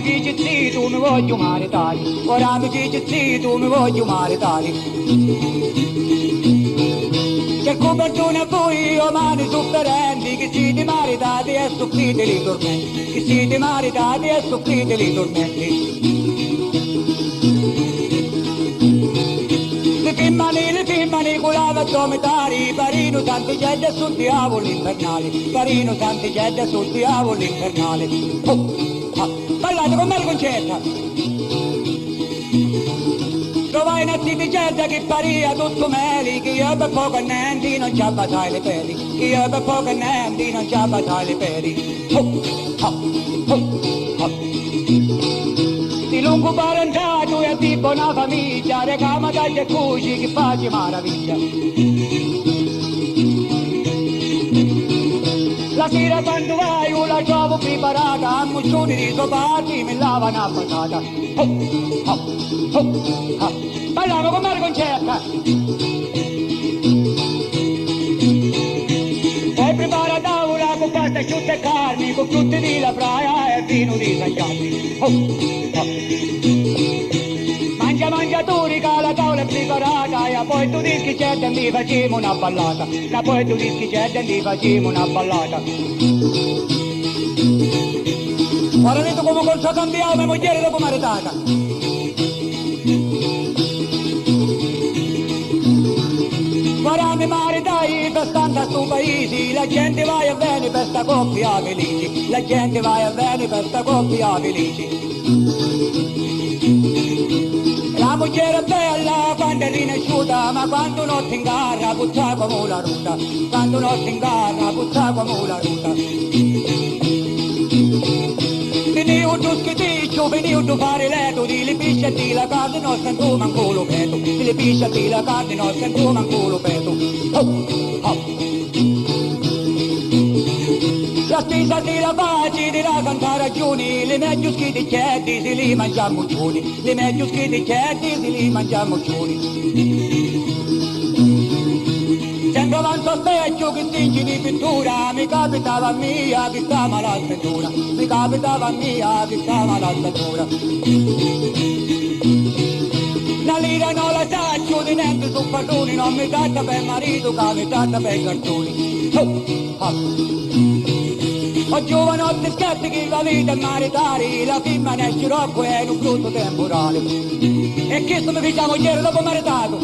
dici sì, tu mi voglio maritare, ora mi dici sì, tu mi voglio maritare. Che copertone a voi, umani sofferenti, che siete maritati e soffrite li tormenti, che siete maritati e soffrite li tormenti. Le femmine con la addominali, Parino Santigedda sul diavolo infernale, Parino Santigedda sul diavolo infernale. Ballate con me il concerto! Trovai una zitigetta che paria tutto meli, che io per poco niente non ci abbatai le peli, che io per poco niente non ci abbatai le peli. Di lungo parentato e di buona famiglia, recama dagli cuci che faccia maraviglia. La sera quando vai io la trovo preparata, a muccioni di sopati mi lava una patata. Ballavo con me concerta. Poi prepara tavola con pasta asciutta e carni, con frutti di la praia e vino di San Gianni. Mangiatori che la tavola è preparata, e poi tu dici che c'è e mi facciamo una ballata, e poi tu dici che c'è e mi facciamo una ballata. Ora vedo come col suo cambiato mia moglie dopo maritata. Ora mi maritai per stare sto paese, la gente va e viene per sta coppia felice, la gente va e viene per sta coppia felice. La moglie è bella quando è rinasciuta, ma quando non si ingarra puzza come la ruta, quando non si ingarra puzza come la ruta. Venivo tu schiticcio, venivo tu fare letto, di le pisce di la carne non sento manco lo petto, di le pisce di la carne non sento manco lo petto. La spesa di la pace, di la tanta ragioni, le meglio schiti certi se li mangiamo cioni, le meglio schiti certi se li mangiamo cioni. Sempre avanti al specchio che stingi di pittura, mi capitava a mia che stava la sventura, mi capitava a mia che stava la sventura. La lira non la saccio di niente su padroni, non mi tratta per marito che mi tratta per cartoni. O giovanotti scherzi che la vita è maritare, la firma ne scirocco è un brutto temporale. E che se mi facciamo ieri dopo maritato?